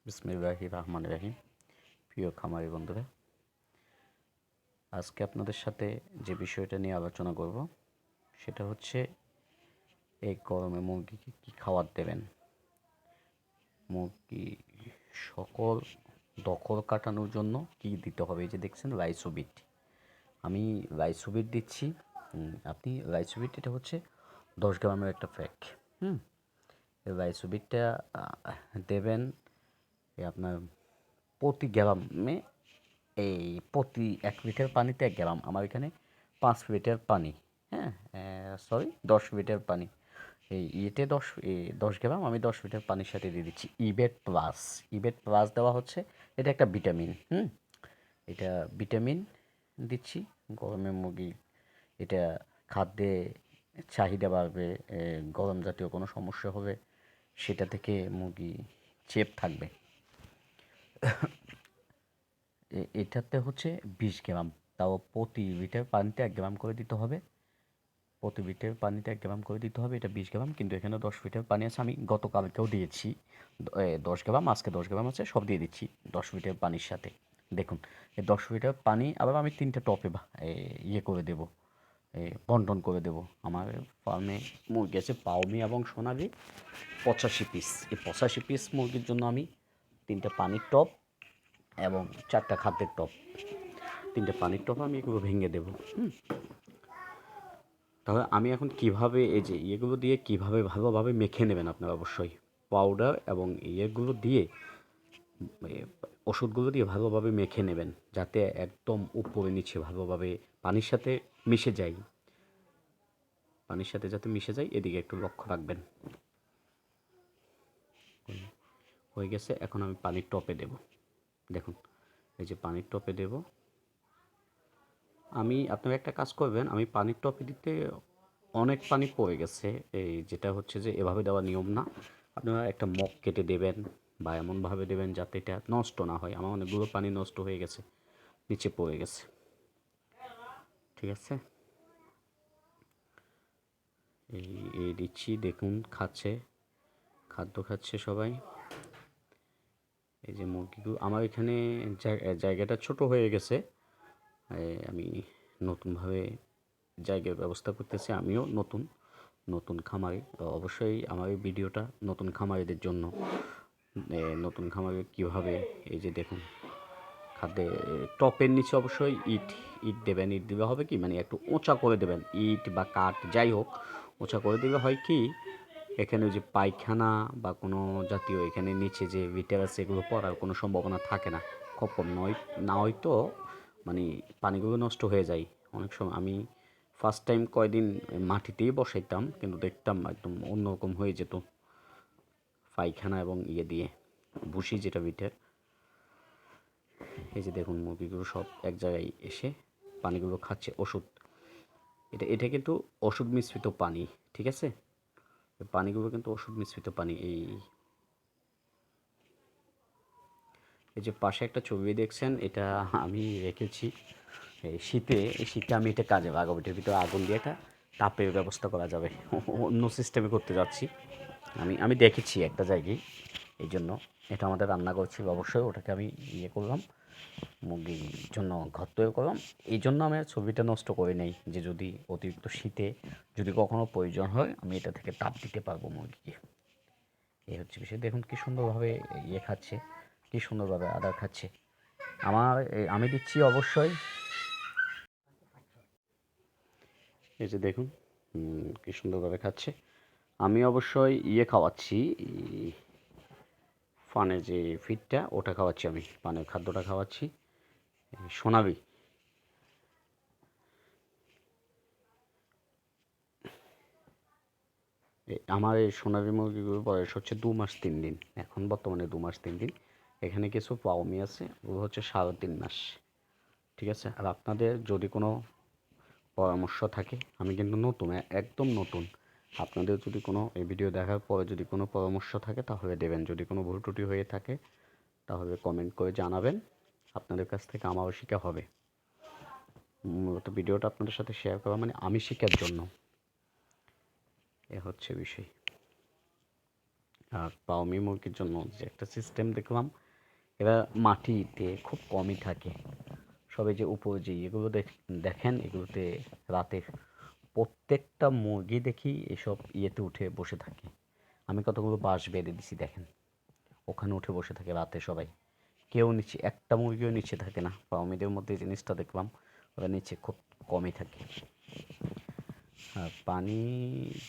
বিসমিল্লাহির রহমানির রহিম। প্রিয় খামারি বন্ধুরা, আজকে আপনাদের সাথে যে বিষয়টা নিয়ে আলোচনা করব সেটা হচ্ছে এই গরমে মুরগিকে কী খাবার দেবেন। মুরগি সকল দখল কাটানোর জন্য কী দিতে হবে। এই যে দেখছেন রাইসোবিট, আমি রাইসোবিট দিচ্ছি। আপনি রাইসোবিট, এটা হচ্ছে 10 গ্রামের একটা প্যাক। এই রাইসোবিটটা দেবেন আপনার প্রতি গ্রামে, এই প্রতি 1 লিটার পানিতে 1 গ্রাম। আমার এখানে 5 লিটার পানি, হ্যাঁ, সরি 10 লিটার পানি। এই ইয়েতে 10 গ্রাম আমি 10 লিটার পানির সাথে দিয়ে দিচ্ছি ইবেট প্লাস। ইবেট প্লাস দেওয়া হচ্ছে, এটা একটা ভিটামিন। এটা ভিটামিন দিচ্ছি। গরমে মুরগি এটা খাদ্যে চাহিদা বাড়বে, গরম জাতীয় কোনো সমস্যা হবে সেটা থেকে মুরগি চেপ থাকবে। এটাতে হচ্ছে 20 গ্রাম, তাও প্রতি লিটার পানিতে 1 গ্রাম করে দিতে হবে। প্রতি লিটার পানিতে 1 গ্রাম করে দিতে হবে। এটা 20 গ্রাম, কিন্তু এখানে 10 লিটার পানি আছে। আমি গতকালকেও দিয়েছি 10 গ্রাম, আজকে 10 গ্রাম আছে, সব দিয়ে দিচ্ছি 10 লিটার পানির সাথে। দেখুন, এই 10 লিটার পানি আবার আমি 3টে টপে ইয়ে করে দেবো, বন্টন করে দেবো। আমার ফার্মে মুরগি আছে পাওমি এবং সোনালি 85 পিস। এই 85 পিস মুরগির জন্য আমি 3টে পানির টপ এবং 4টা খাদ্যের টপ, 3টে পানির টপ আমি এগুলো ভেঙে দেবো। তাহলে আমি এখন কিভাবে এই যে ইয়েগুলো দিয়ে কিভাবে ভালোভাবে মেখে নেবেন আপনারা অবশ্যই। পাউডার এবং ইয়েগুলো দিয়ে, ওষুধগুলো দিয়ে ভালোভাবে মেখে নেবেন, যাতে একদম উপরে নিচে ভালোভাবে পানির সাথে মিশে যায়। পানির সাথে যাতে মিশে যায়, এদিকে একটু লক্ষ্য রাখবেন। হয়ে গেছে, এখন আমি পানির টপে দেব। দেখুন, এই যে পানির টপে দেব। আপনারা একটা কাজ করবেন, আমি পানির টপে দিতে অনেক পানি পড়ে গেছে, এই যেটা হচ্ছে যে এভাবে দেওয়া নিয়ম না। আপনারা একটা মগ কেটে দেবেন বা এমনভাবে দেবেন যাতে এটা নষ্ট না হয়। আমার অনেকগুলো পানি নষ্ট হয়ে গেছে, নিচে পড়ে গেছে। ঠিক আছে, এই দিচ্ছি। দেখুন, খাদ্য খাচ্ছে সবাই। এই যে মুরগিগুলো, আমার এখানে জায়গাটা ছোট হয়ে গেছে, আমি নতুনভাবে জায়গার ব্যবস্থা করতেছি। আমিও নতুন খামারি, অবশ্যই আমার এই ভিডিওটা নতুন খামারিদের জন্য। নতুন খামারি কীভাবে, এই যে দেখুন, খাদ্যে টপের নিচে অবশ্যই ইট দেবেন। ইট দিলে হবে কি, মানে একটু উঁচা করে দেবেন, ইট বা কাঠ যাই হোক, উঁচা করে দিলে হয় কি, এখানে যে পায়খানা বা কোনো জাতীয় এখানে নিচে যে ভিটার আছে এগুলো পড়ার কোনো সম্ভাবনা থাকে না। খপর নয় না, হয়তো মানে পানিগুলো নষ্ট হয়ে যায় অনেক সময়। আমি ফার্স্ট টাইম কয়দিন মাটিতেই বসাইতাম, কিন্তু দেখতাম একদম অন্যরকম হয়ে যেত পায়খানা এবং ইয়ে দিয়ে, ভুসি যেটা ভিটের। এই যে দেখুন, মুরগিগুলো সব এক জায়গায় এসে পানিগুলো খাচ্ছে ওষুধ। এটা কিন্তু ওষুধ মিশ্রিত পানি, ঠিক আছে? পানিগুলো কিন্তু ওষুধ মিশ্রিত পানি। এই যে পাশে একটা ছবি দেখছেন, এটা আমি রেখেছি এই শীতে আমি এটা কাজে লাগাবো। এটার ভিতরে আগুন দিয়ে একটা তাপের ব্যবস্থা করা যাবে। অন্য সিস্টেমে করতে যাচ্ছি। আমি দেখেছি একটা জায়গায়, এই জন্য এটা আমাদের রান্না করছিল। অবশ্যই ওটাকে আমি ইয়ে করলাম, মুরগির জন্য ঘর তৈরি করলাম। এই জন্য আমি ছবিটা নষ্ট করে নেই, যে যদি অতিরিক্ত শীতে যদি কখনো প্রয়োজন হয় আমি এটা থেকে তাপ দিতে পারবো মুরগিকে। এই হচ্ছে বিষয়। দেখুন কি সুন্দরভাবে ইয়ে খাচ্ছে, কি সুন্দরভাবে আদার খাচ্ছে। আমি দিচ্ছি অবশ্যই। এই যে দেখুন, কি সুন্দরভাবে খাচ্ছে। আমি অবশ্যই ইয়ে খাওয়াচ্ছি, ফানের যে ফিডটা ওটা খাওয়াচ্ছি, আমি পানের খাদ্যটা খাওয়াচ্ছি সোনালি। আমার এই সোনালি মুরগিগুলোর বয়স হচ্ছে 2 মাস 3 দিন, এখন বর্তমানে 2 মাস 3 দিন। এখানে কিছু পাওমি আছে, ওগুলো হচ্ছে 3.5 মাস। ঠিক আছে, আর আপনাদের যদি কোনো পরামর্শ থাকে, আমি কিন্তু নতুন, একদম নতুন। আপনাদের যদি কোনো এই ভিডিও দেখার পরে যদি কোনো পরামর্শ থাকে তাহলে দেবেন। যদি কোনো ভুল ত্রুটি হয়ে থাকে তাহলে কমেন্ট করে জানাবেন। আপনাদের কাছ থেকে আমারও শেখা হবে। মূলত ভিডিওটা আপনাদের সাথে শেয়ার করা মানে আমি শেখার জন্য, এ হচ্ছে বিষয়। আর পাওমি মুরগির জন্য যে একটা সিস্টেম দেখলাম, এরা মাটিতে খুব কমই থাকে। সবে যে উপরে যে এগুলো দেখেন, এগুলোতে রাতে প্রত্যেকটা মুরগি দেখি এসব ইয়েতে উঠে বসে থাকে। আমি কতগুলো বাঁশ বেঁধে দিছি দেখেন, ওখানে উঠে বসে থাকে রাতে সবাই। কেউ নিচে, একটা মুরগিও নিচে থাকে না। ফার্মিদের মধ্যে এই জিনিসটা দেখলাম, ওরা নিচে খুব কমই থাকে। আর পানি